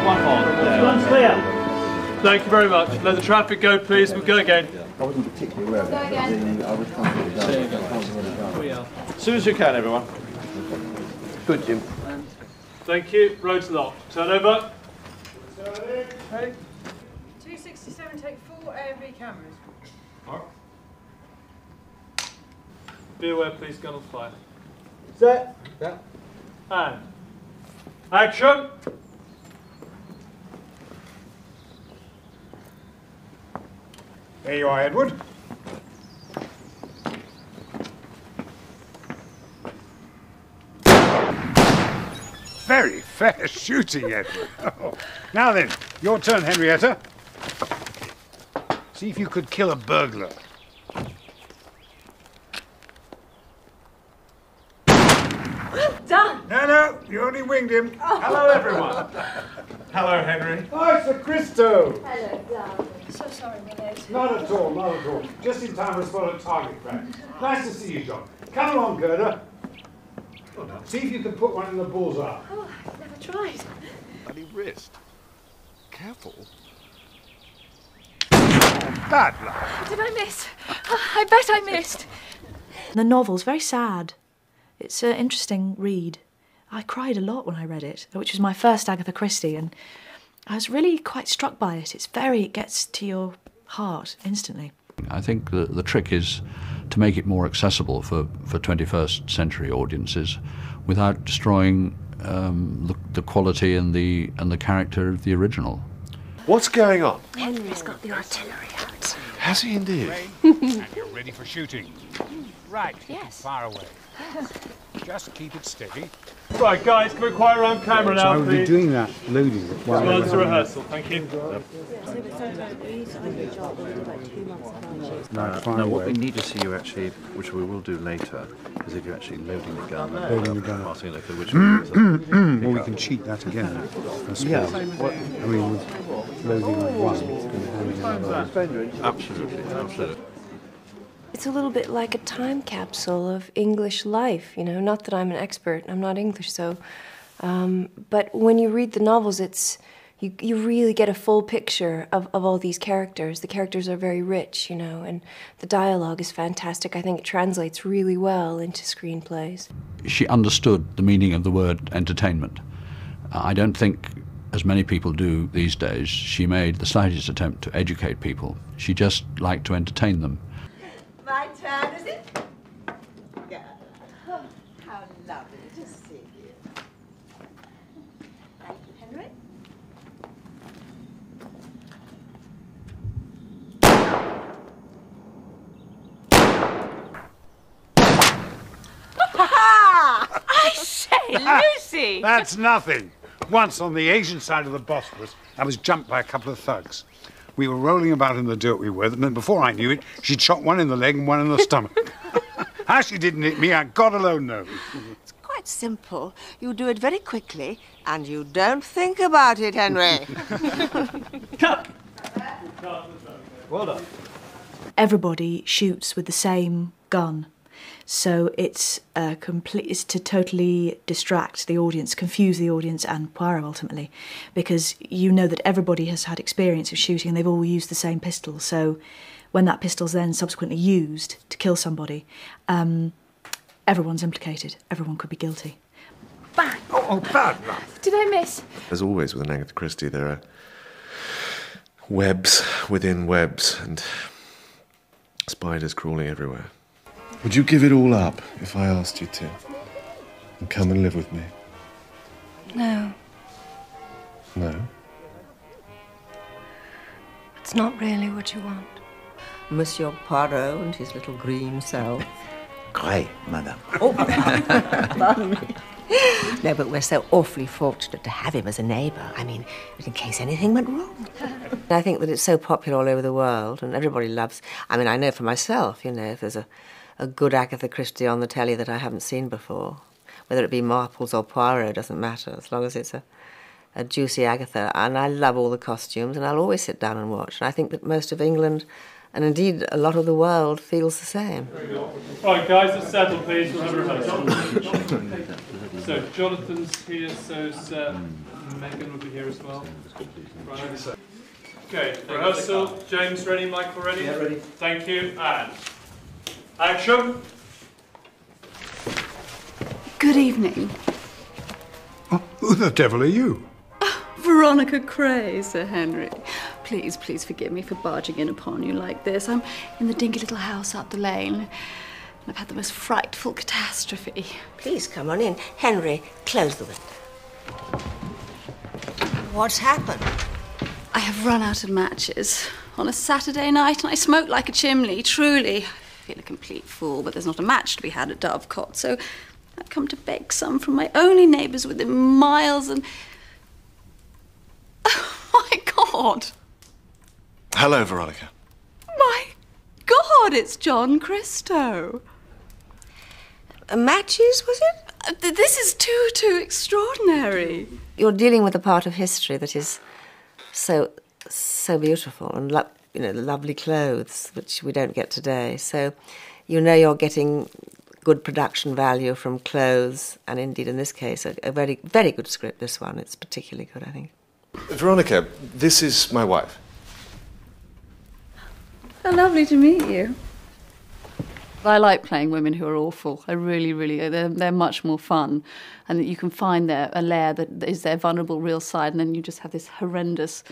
one on. One's clear. Thank you very much. Let the traffic go, please. We'll go again. I wasn't particularly aware of it. I was As soon as you can, everyone. Good, Jim. Thank you. Road's locked. Turn over. Hey. 267, take 4 A and B cameras. Be aware, please. Gun on fire. Set. Yeah. And action. There you are, Edward. Very fair shooting, Edward. Oh. Now then, your turn, Henrietta. See if you could kill a burglar. Done! No, you only winged him. Oh. Hello, everyone. Hello, Henry. Hi, Sir Christo. Hello, darling. So sorry, my late. Not at all, not at all. Just in time to spot a target crack. Nice to see you, John. Come along, Gerda. See if you can put one in the bullseye. Oh, I've never tried. Bloody wrist. Careful. Bad luck. Did I miss? Oh, I bet I missed. The novel's very sad. It's an interesting read. I cried a lot when I read it, which was my first Agatha Christie, and I was really quite struck by it. It gets to your heart instantly. I think the trick is to make it more accessible for 21st century audiences without destroying the quality and the character of the original. What's going on? Henry's got the artillery out. Has he indeed? And you're ready for shooting. Right. Yes. Far away. Just keep it steady. Right, guys, can we quiet around camera now, I will be please? doing that, loading it. Well, it's a rehearsal. Thank you. Right, far No, what we away. need to see you actually, which we will do later, is if you're actually loading the gun. Loading the gun. Passing it over which one is it? Well, we can cheat that again, I suppose. Yeah. I mean, with loading on one, it's going to hang another. Absolutely, absolutely. It's a little bit like a time capsule of English life, you know. Not that I'm an expert, I'm not English, so... but when you read the novels, you really get a full picture of all these characters. The characters are very rich, you know, and the dialogue is fantastic. I think it translates really well into screenplays. She understood the meaning of the word entertainment. I don't think, as many people do these days, she made the slightest attempt to educate people. She just liked to entertain them. My turn, is it? Yeah. Oh, how lovely to see you. Thank you, Henry. I say, Lucy! That's nothing. Once on the Asian side of the Bosphorus, I was jumped by a couple of thugs. We were rolling about in the dirt we were, and then before I knew it, she'd shot one in the leg and one in the stomach. How she didn't hit me, God alone knows. It's quite simple. You do it very quickly, and you don't think about it, Henry. Cut! Well done. Everybody shoots with the same gun. So it's to totally distract the audience, confuse the audience and Poirot ultimately, because you know that everybody has had experience of shooting and they've all used the same pistol. So when that pistol's then subsequently used to kill somebody, everyone's implicated. Everyone could be guilty. Bang! Oh, bad luck. Did I miss? As always with an Agatha Christie, there are webs within webs and spiders crawling everywhere. Would you give it all up if I asked you to? And come and live with me? No, No? it's not really what you want. Monsieur Poirot and his little green self. Great, madame. Oh, pardon me. No, but we're so awfully fortunate to have him as a neighbour. I mean, in case anything went wrong. I think that it's so popular all over the world, and everybody loves... I mean, I know for myself, you know, if there's a good Agatha Christie on the telly that I haven't seen before, whether it be Marples or Poirot, doesn't matter, as long as it's a juicy Agatha. And I love all the costumes, and I'll always sit down and watch. And I think that most of England, and indeed a lot of the world, feels the same. Right, guys, let's settle, please. We'll have a rehearsal. So, Jonathan's here, so Megan will be here as well. Right. Okay, rehearsal. James ready, Michael ready? Yeah, ready. Thank you, and action. Good evening. Oh, who the devil are you? Veronica Cray, Sir Henry. Please, please forgive me for barging in upon you like this. I'm in the dingy little house up the lane, and I've had the most frightful catastrophe. Please come on in. Henry, close the window. What's happened? I have run out of matches on a Saturday night, and I smoke like a chimney, truly. I feel a complete fool, but there's not a match to be had at Dovecot, so I've come to beg some from my only neighbours within miles, and... Oh, my God! Hello, Veronica. My God, it's John Christo. Matches, was it? This is too extraordinary. You're dealing with a part of history that is so beautiful, and the lovely clothes, which we don't get today. So you know you're getting good production value from clothes, and indeed in this case a very, very good script, this one. It's particularly good, I think. Veronica, this is my wife. How lovely to meet you. I like playing women who are awful. I really, they're much more fun, and that you can find a layer that is their vulnerable real side, and then you just have this horrendous,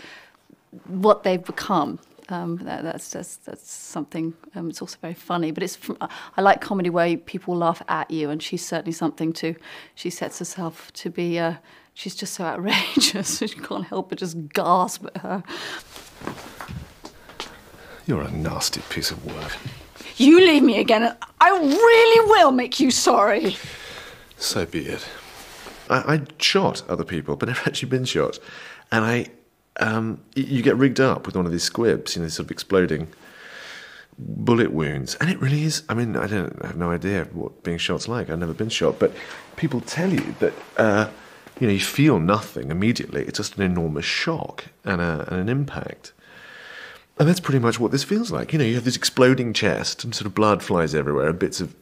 what they've become. That's something. It's also very funny, but I like comedy where people laugh at you, and she's certainly something too. She sets herself to be. She's just so outrageous. You can't help but just gasp at her. You're a nasty piece of work. You leave me again, and I really will make you sorry. So be it. I shot other people, but never actually been shot, and you get rigged up with one of these squibs, sort of exploding bullet wounds, and it really is. I mean, I have no idea what being shot's like. I've never been shot, but people tell you that you feel nothing immediately. It's just an enormous shock and an impact. And that's pretty much what this feels like. You have this exploding chest and sort of blood flies everywhere and bits of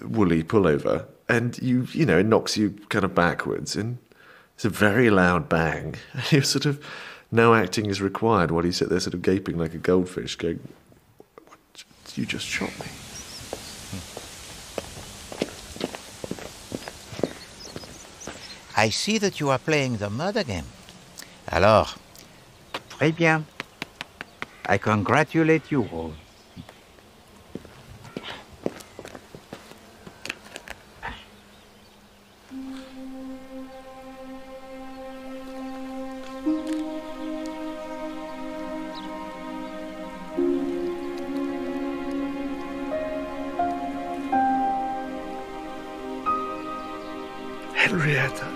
woolly pullover. And it knocks you kind of backwards and it's a very loud bang. And you're sort of, no acting is required while you sit there sort of gaping like a goldfish going, what, you just shot me. I see that you are playing the murder game. Alors, très bien. I congratulate you all. Henrietta.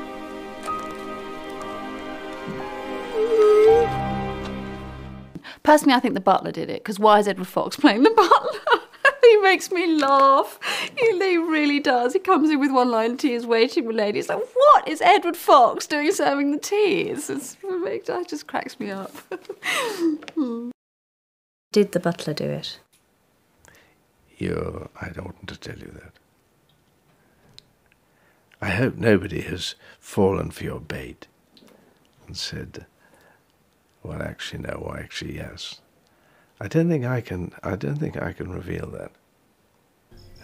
Personally, I think the butler did it, because why is Edward Fox playing the butler? He makes me laugh. He really does. He comes in with one line, tea is waiting, my lady. It's like, what is Edward Fox doing serving the tea? It just cracks me up. Did the butler do it? I don't want to tell you that. I hope nobody has fallen for your bait and said, well, actually, no, or actually, yes. I don't think I can reveal that.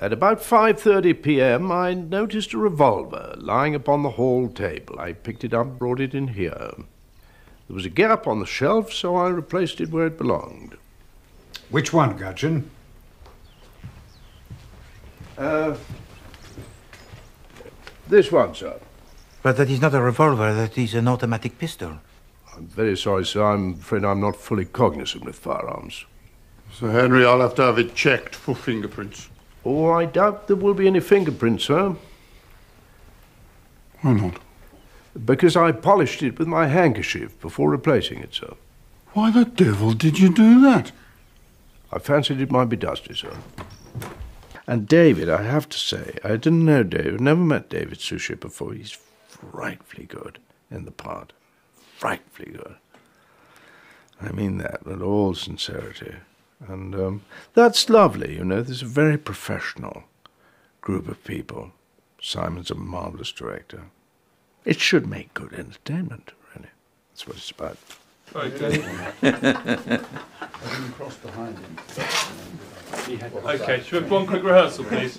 At about 5:30 p.m., I noticed a revolver lying upon the hall table. I picked it up, brought it in here. There was a gap on the shelf, so I replaced it where it belonged. Which one, Gudgeon? This one, sir. But that is not a revolver, that is an automatic pistol. I'm very sorry, sir. I'm afraid I'm not fully cognizant with firearms. Sir Henry, I'll have to have it checked for fingerprints. Oh, I doubt there will be any fingerprints, sir. Why not? Because I polished it with my handkerchief before replacing it, sir. Why the devil did you do that? I fancied it might be dusty, sir. And David, I have to say, I didn't know David, never met David Suchet before. He's frightfully good in the part. Frightfully good. I mean that with all sincerity. And that's lovely, There's a very professional group of people. Simon's a marvellous director. It should make good entertainment, really. That's what it's about. Very good. Okay, should we have one quick rehearsal, please?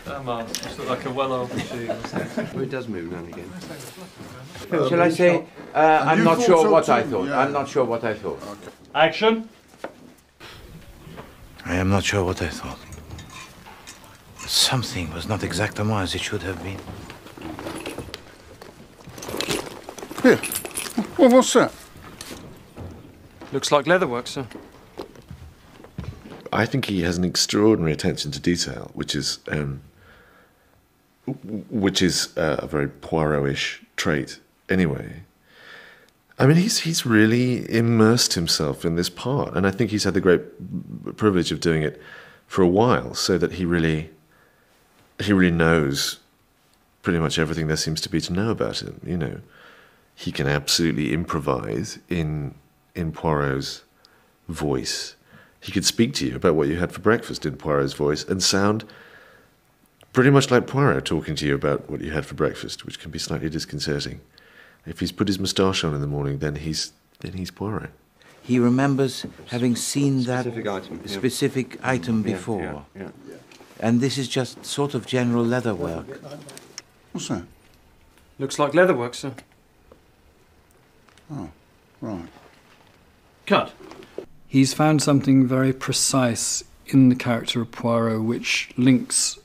Damn, man, looks like a well-oiled machine. Well, it does move now and again. Shall I say, I'm not sure what I thought. I'm not sure what I thought. Action. I am not sure what I thought. Something was not exactly as it should have been. Here. Well, what's that? Looks like leatherwork, sir. I think he has an extraordinary attention to detail, which is a very Poirot-ish trait anyway. I mean, he's really immersed himself in this part, and I think he's had the great privilege of doing it for a while, so that he really knows pretty much everything there seems to be to know about him. You know, he can absolutely improvise in Poirot's voice. He could speak to you about what you had for breakfast in Poirot's voice and sound pretty much like Poirot talking to you about what you had for breakfast, which can be slightly disconcerting. If he's put his moustache on in the morning, then he's Poirot. He remembers having seen that specific item before. Yeah. And this is just sort of general leatherwork. What's that? Looks like leatherwork, sir. Oh, right. Cut. He's found something very precise in the character of Poirot which links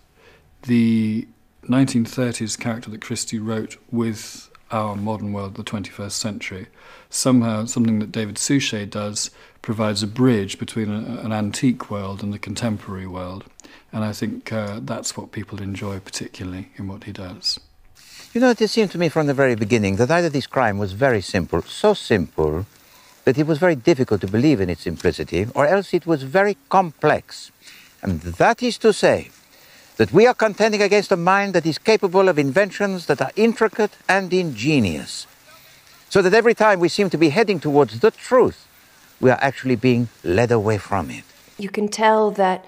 the 1930s character that Christie wrote with our modern world, the 21st century. Somehow, something that David Suchet does provides a bridge between an antique world and the contemporary world. And I think that's what people enjoy particularly in what he does. You know, it seemed to me from the very beginning that either this crime was very simple, so simple that it was very difficult to believe in its simplicity, or else it was very complex. And that is to say, that we are contending against a mind that is capable of inventions that are intricate and ingenious. So that every time we seem to be heading towards the truth, we are actually being led away from it. You can tell that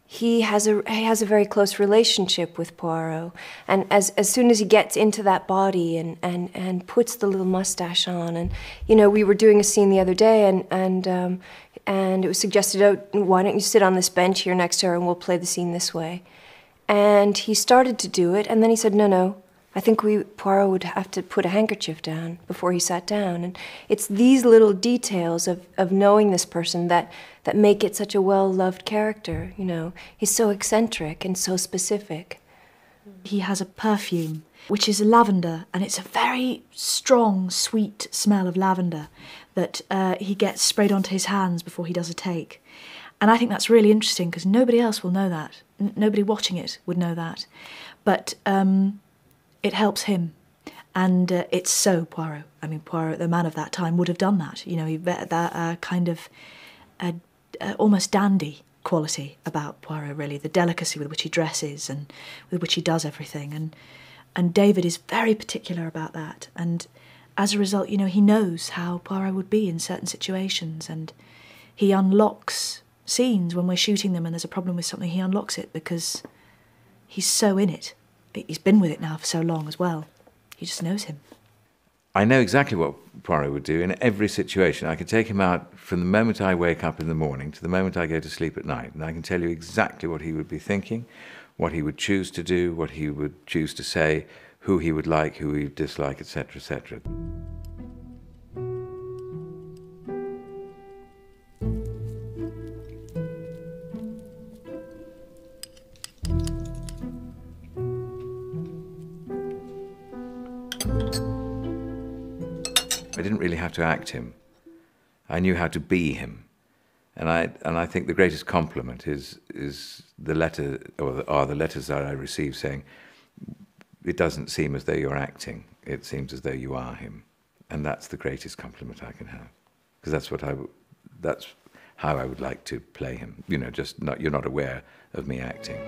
he has a very close relationship with Poirot, and as soon as he gets into that body and puts the little mustache on, and you know, we were doing a scene the other day, and it was suggested, oh, why don't you sit on this bench here next to her and we'll play the scene this way. And he started to do it, and then he said, no, I think Poirot would have to put a handkerchief down before he sat down. And it's these little details of knowing this person that make it such a well-loved character, you know. He's so eccentric and so specific. He has a perfume, which is lavender, and it's a very strong, sweet smell of lavender that he gets sprayed onto his hands before he does a take. And I think that's really interesting because nobody else will know that. Nobody watching it would know that. But it helps him. And it's so Poirot. I mean, Poirot, the man of that time, would have done that. You know, that kind of almost dandy quality about Poirot, really. The delicacy with which he dresses and with which he does everything. And David is very particular about that. And as a result, you know, he knows how Poirot would be in certain situations. And he unlocks scenes when we're shooting them and there's a problem with something, he unlocks it because he's so in it. He's been with it now for so long as well. He just knows him. I know exactly what Poirot would do in every situation. I could take him out from the moment I wake up in the morning to the moment I go to sleep at night, and I can tell you exactly what he would be thinking, what he would choose to do, what he would choose to say, who he would like, who he would dislike, etc., etc. I didn't really have to act him. I knew how to be him. And I think the greatest compliment is the letter, or the letters that I receive saying, it doesn't seem as though you're acting, it seems as though you are him. And that's the greatest compliment I can have. Because that's how I would like to play him. You know, just you're not aware of me acting.